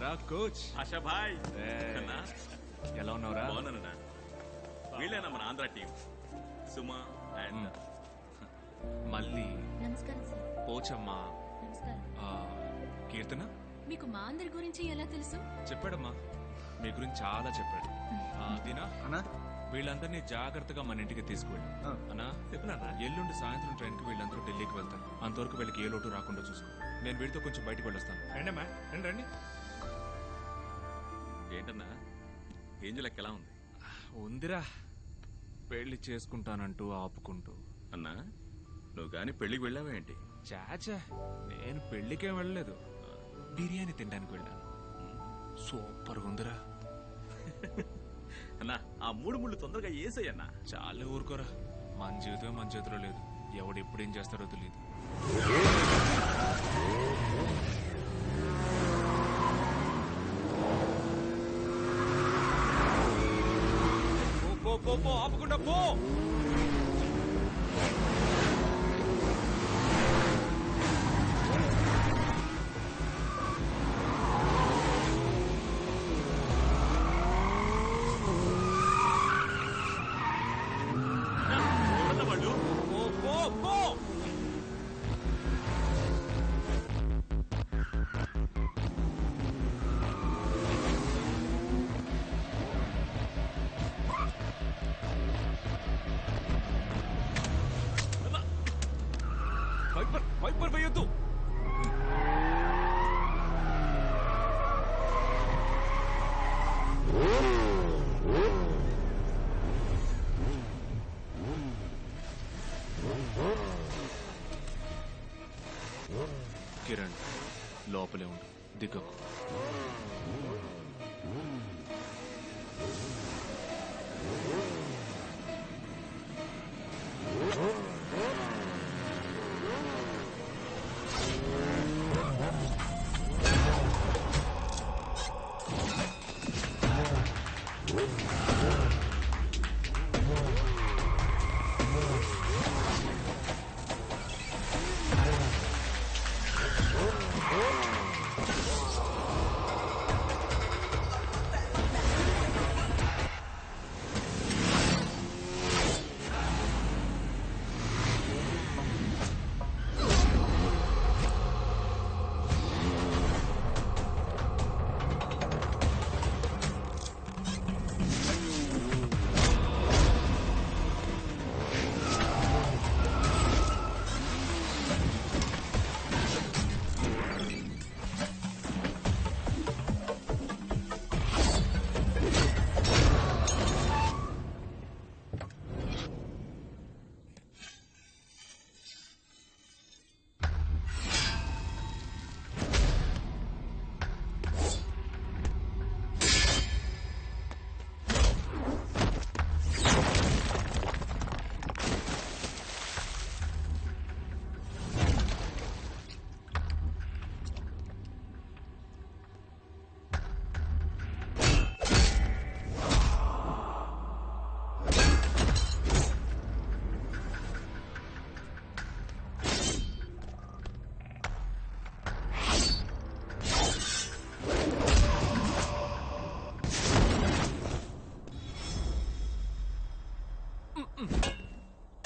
ఎరా కోచ్ ఆశా భాయ్ ఎలా ఉన్నావురా? బాగున్నానన్నా. వీళ్ళేనా మన ఆంధ్ర టీం సుమా అండ్ మళ్ళీ నమస్కారం సార్. పోచమ్మ నమస్కారం. కీర్తన మీకు మా అందరి గురించి ఎలా తెలుసు? చెప్పాడమ్మా, మీ గురించి చాలా చెప్పాడు. దినా అన్నా వీళ్ళందరినీ జాగ్రత్తగా మన ఇంటికి తీసుకువెళ్ళి అన్నా చెప్పినా ఎల్లుండి సాయంత్రం ట్రైన్ కి వీళ్ళందరూ ఢిల్లీకి వెళ్తారు. అంతవరకు వీళ్ళకి ఏ లోటు రాకుండా చూసుకో. నేను వీడితో కొంచెం బయటకు వెళ్ళొస్తాను. రండమ్మా రండి రండి. ఏంటన్నా ఏంజలకి ఎలా ఉంది? ఉందిరా, పెళ్లి చేసుకుంటానంటూ ఆపుకుంటూ. అన్నా నువ్వు గాని పెళ్లికి వెళ్ళావేంటి? చాచా, నేను పెళ్లికేం వెళ్ళలేదు, బిర్యానీ తినడానికి వెళ్ళాను. సూపర్ ఉందిరా. అన్నా ఆ మూడు ముళ్ళు తొందరగా ఏసయ్యన్నా. చాలా ఊరుకోరా, మన జీవితం మన చేతిలో లేదు. ఎవడు ఎప్పుడేం చేస్తాడో తెలియదు. పో ఆపకుండా పో. వైపర్ వేయొద్దు. కిరణ్ లోపలే ఉండు, దిగకు.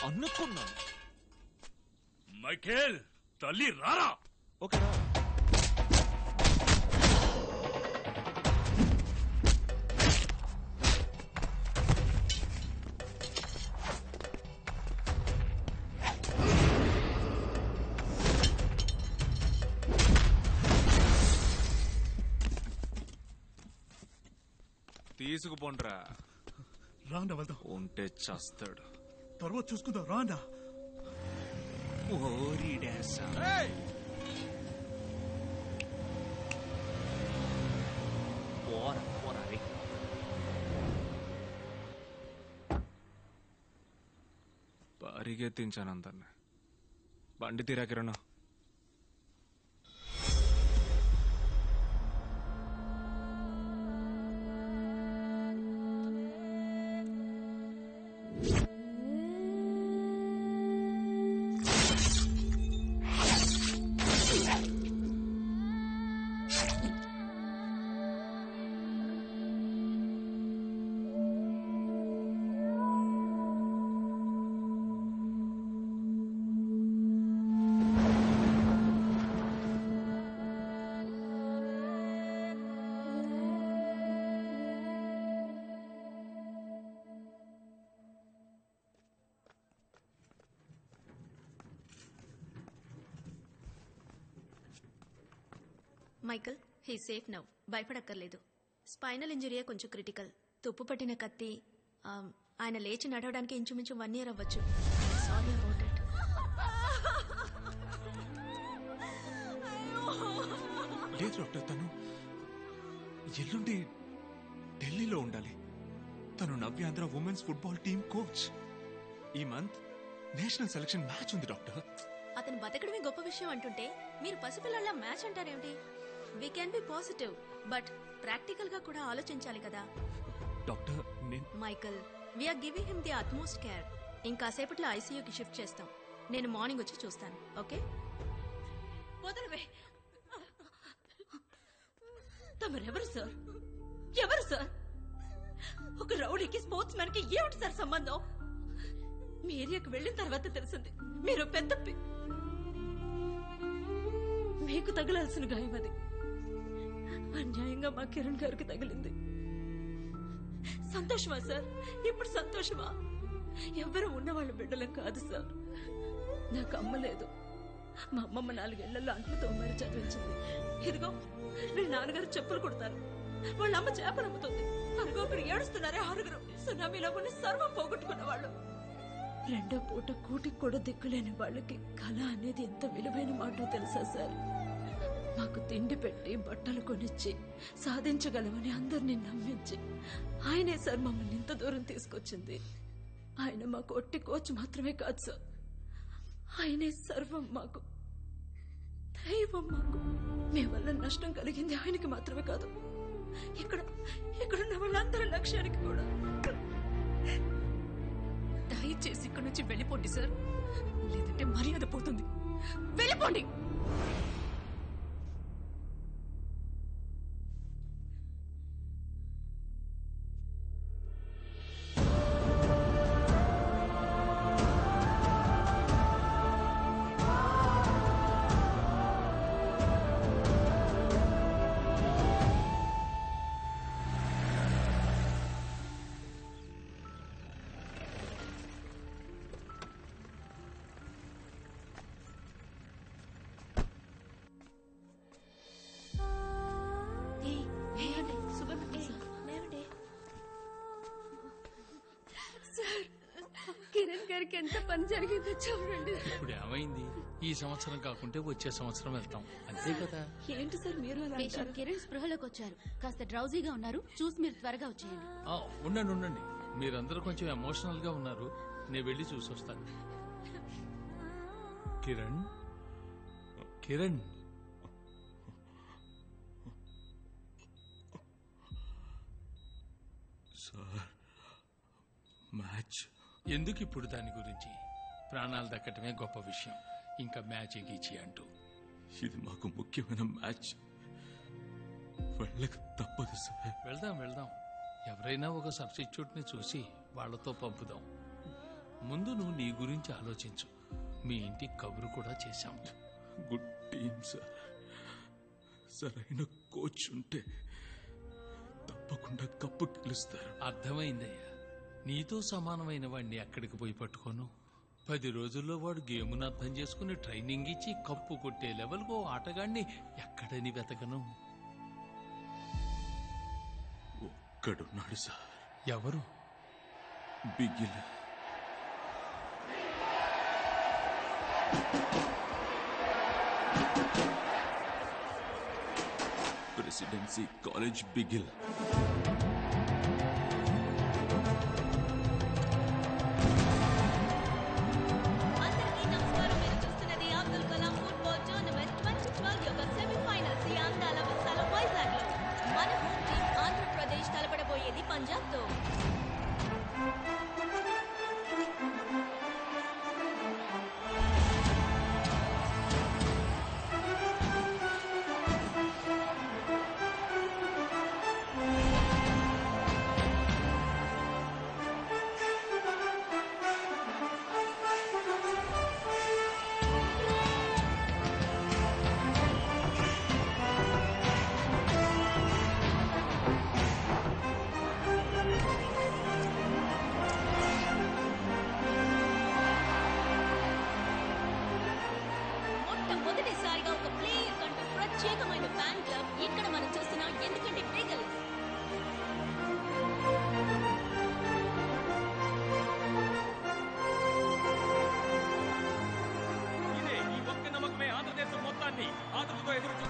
అనుకున్నాను. మైకేల్ తల్లి రారా. ఓకేనా? తీసుకుపోండ్రా. రాండా వెళ్దాం. ఉంటే చస్తాడు. తర్వాత చూసుకుందాం. రాండా. పరిగెత్తించాను అందరిని. బండి తీరా Kiran. Michael he safe now, భయపడక్కర్లేదు. స్పైనల్ ఇంజరీయే కొంచెం క్రిటికల్. తుప్పు పట్టిన కత్తి. ఆయన లేచి నడవడానికి ఇంచుమించు 1 year అవ్వచ్చు. Sorry about it. లేదు డాక్టర్, తను ఎల్లుండి ఢిల్లీలో ఉండాలి. తను Navyandhra women's football team coach. ఈ మంత్ నేషనల్ సెలక్షన్ మ్యాచ్ ఉంది డాక్టర్. అతను బతకడమే గొప్ప విషయం అంటుంటే మీరు పసిపిల్లల మ్యాచ్ అంటారేమిటి? We can be positive, but practical గా కూడా ఆలోచించాలి కదా. డాక్టర్ నేను Michael, we're giving him the utmost care. ఇంకాసేపట్లో ఐసీయూకి షిఫ్ట్ చేస్తాం. నేను మార్నింగ్ వచ్చి చూస్తాను. ఓకే? వదలవే. తమరెవరు సార్? ఎవరు సార్? ఒక రౌడీకి స్పోర్ట్స్ మ్యాన్ కి ఏమిటి సార్ సంబంధం? మీ ఏరియాకి వెళ్ళిన తర్వాత తెలిసింది మీరు పెద్ద మీకు తగలాల్సిన గాయం అది. అన్యాయంగా మా కిరణ్ గారికి తగిలింది. సంతోషమా సార్? ఇప్పుడు సంతోషమా? ఎవ్వరూ ఉన్నవాళ్ళ బిడ్డలం కాదు సార్. నాకు అమ్మ లేదు. మా అమ్మమ్మ 4 ఏళ్లలో అంట్లు తోమారి చదివించింది. ఇదిగో వీళ్ళ నాన్నగారు చెప్పులు కుడతారు, వాళ్ళ అమ్మ చేపలు అమ్ముతుంది. అరుగో మీరు ఏడుస్తున్నారే 6 సునామీలో కొన్ని సర్వం పోగొట్టుకున్న వాళ్ళు. 2వ పూట కూటికి కూడా దిక్కులేని వాళ్ళకి కళ అనేది ఎంత విలువైన మాటో తెలుసా సార్? మాకు తిండి పెట్టి బట్టలు కొనిచ్చి సాధించగలమని అందరినీ నమ్మించి ఆయనే సార్ మమ్మల్ని ఇంత దూరం తీసుకొచ్చింది. ఆయన మాకు ఒట్టి కోచ్ మాత్రమే కాదు సార్, ఆయనే సర్వం మాకు, దైవం మాకు. మీ వల్ల నష్టం కలిగింది ఆయనకి మాత్రమే కాదు, ఇక్కడున్న వాళ్ళందరి లక్ష్యానికి కూడా. దయచేసి ఇక్కడి నుంచి వెళ్ళిపోండి సార్, లేదంటే మర్యాద పోతుంది. వెళ్ళిపోండి. కిరణ్ గారికి ఎంత పని జరిగిందో చూడండి. ఇప్పుడు ఏమైంది? ఈ సంవత్సరం కాకుంటే వచ్చే సంవత్సరం వెళ్తాం, అంతే కదా. ఏంటి సార్ మీరు అలా పేషెంట్ అంటారు? కిరణ్ స్పృహలోకి వచ్చారు. కాస్త డ్రౌజీగా ఉన్నారు. చూసి మీరు త్వరగా వచ్చేయండి. ఉండండి ఉండండి, మీరందరూ కొంచెం ఎమోషనల్ గా ఉన్నారు. నేను వెళ్ళి చూసొస్తాను. కిరణ్, కిరణ్, సార్ మ్యాచ్ ఎందుకు ఇప్పుడు దాని గురించి? ప్రాణాలు దక్కటమే గొప్ప విషయం, ఇంకా మ్యాచ్ గీచి అంటూ. ఇది మాకు ముఖ్యమైన మ్యాచ్, వెళ్ళక తప్పదు సార్. వెళ్దాం వెళ్దాం, ఎవరైనా ఒక సబ్స్టిట్యూట్ ని చూసి వాళ్లతో పంపుదాం. ముందు నువ్వు నీ గురించి ఆలోచించు. మీ ఇంటికి కబురు కూడా చేశాం. గుడ్ టీమ్ సార్, సరైన కోచ్ ఉంటే తప్పకుండా కప్పు గెలుస్తారు. అర్థమైందయ్యా, నీతో సమానమైన వాడిని ఎక్కడికి పోయి పట్టుకోను. 10 రోజుల్లో వాడు గేమును అర్థం చేసుకుని ట్రైనింగ్ ఇచ్చి కప్పు కొట్టే లెవెల్కు ఆటగాడిని ఎక్కడని వెతకను. ఒక్కడున్నాడు సార్. ఎవరు? బిగిల్. Presidency College Bigil. అందరికీ నమస్కారం. మీరు చూస్తున్నది అబ్దుల్ కలాం ఫుట్బాల్ టోర్నమెంట్ 2012 యొక్క సెమీఫైనల్స్ ఈ అందాల విశాల వైజాగ్ లో. మన హోమ్ టీం ఆంధ్రప్రదేశ్ తలపడబోయేది పంజాబ్ తో. ఆతృతతో ఎదురు